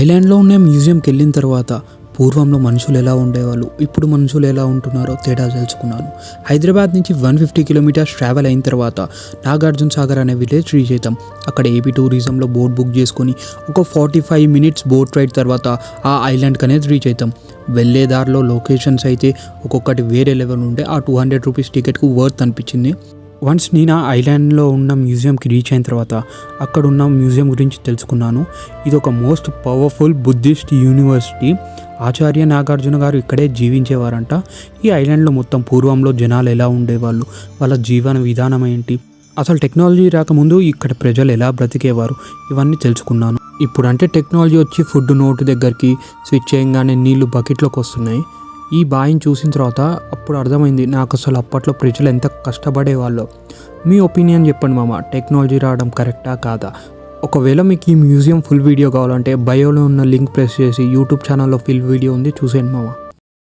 ఐలాండ్లో ఉన్న మ్యూజియంకి వెళ్ళిన తర్వాత పూర్వంలో మనుషులు ఎలా ఉండేవాళ్ళు, ఇప్పుడు మనుషులు ఎలా ఉంటున్నారో తేడా తెలుసుకున్నాను. హైదరాబాద్ నుంచి 150 కిలోమీటర్స్ ట్రావెల్ అయిన తర్వాత నాగార్జున సాగర్ అనే విలేజ్ రీచ్ అవుతాం. అక్కడ ఏపీ టూరిజంలో బోట్ బుక్ చేసుకొని ఒక 45 మినిట్స్ బోట్ రైడ్ తర్వాత ఆ ఐలాండ్కి అనేది రీచ్ అవుతాం. వెళ్ళే దారిలో లొకేషన్స్ అయితే ఒక్కొక్కటి వేరే లెవెల్ ఉండే. ఆ 200 రూపీస్ టికెట్కు వర్త్ అనిపించింది. వన్స్ నేను ఆ ఐలాండ్లో ఉన్న మ్యూజియంకి రీచ్ అయిన తర్వాత అక్కడ ఉన్న మ్యూజియం గురించి తెలుసుకున్నాను. ఇది ఒక most powerful Buddhist university. Acharya Nagarjuna గారు ఇక్కడే జీవించేవారంట. ఈ ఐలాండ్లో మొత్తం పూర్వంలో జనాలు ఎలా ఉండేవాళ్ళు, వాళ్ళ జీవన విధానం ఏంటి, అసలు టెక్నాలజీ రాకముందు ఇక్కడ ప్రజలు ఎలా బ్రతికేవారు, ఇవన్నీ తెలుసుకున్నాను. ఇప్పుడు అంటే టెక్నాలజీ వచ్చి ఫుడ్ నోటు దగ్గరికి స్విచ్ చేయగానే నీళ్లు బకెట్లోకి వస్తున్నాయి. ఈ బాయిని చూసిన తర్వాత అప్పుడు అర్థమైంది నాకు అసలు అప్పట్లో ప్రజలు ఎంత కష్టపడేవాళ్ళో. మీ ఒపీనియన్ చెప్పండి మామ, టెక్నాలజీ రావడం కరెక్టా కాదా? ఒకవేళ మీకు ఈ మ్యూజియం ఫుల్ వీడియో కావాలంటే బయోలో ఉన్న లింక్ ప్రెస్ చేసి యూట్యూబ్ ఛానల్లో ఫుల్ వీడియో ఉంది, చూసేయండి మామ.